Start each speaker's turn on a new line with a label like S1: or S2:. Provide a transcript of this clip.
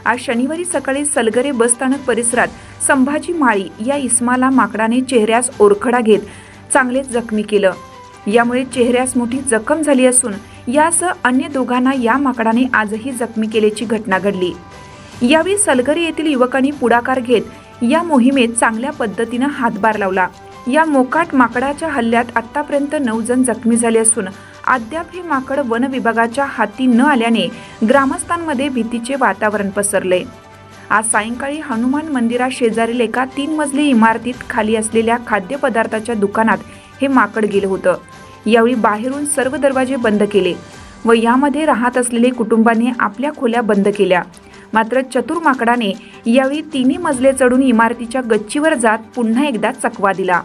S1: आज शनिवारी सकाळी सलगरे बसस्थानक परिसरात संभाजी माळी या इसमाला माकडाने चेहऱ्यास ओरखडा घेत चांगलेच जखमी केलं। यामुळे चेहऱ्यास मोठी जखम झाली असून यासह अन्य दोघांना या माकडाने आजही जखमी केल्याची घटना घडली। यावेळी सलगरे येथील युवकांनी पुढाकार घेत या मोहिमेत चांगल्या पद्धतीने हातभार लावला। या मोकाट माकडाच्या हल्ल्यात आतापर्यंत 9 जण जखमी झाले असून अद्याप हे माकड वन विभागाच्या हाती न आल्याने ग्रामस्थांमध्ये भीतीचे वातावरण पसरले। आज सायंकाळी हनुमान मंदिराशेजारील एका 3 मजली इमारतीत खाली असलेल्या खाद्यपदार्थाच्या दुकानात हे माकड गेलं होतं। यावेळी बाहेरून सर्व दरवाजे बंद केले व यामध्ये राहत असलेले कुटुंबांनी आपल्या खोल्या बंद केल्या। मात्र चतुर माकडाने यावेळी 3 मजले चढून इमारतीच्या गच्चीवर जात पुन्हा एकदा चकवा दिला।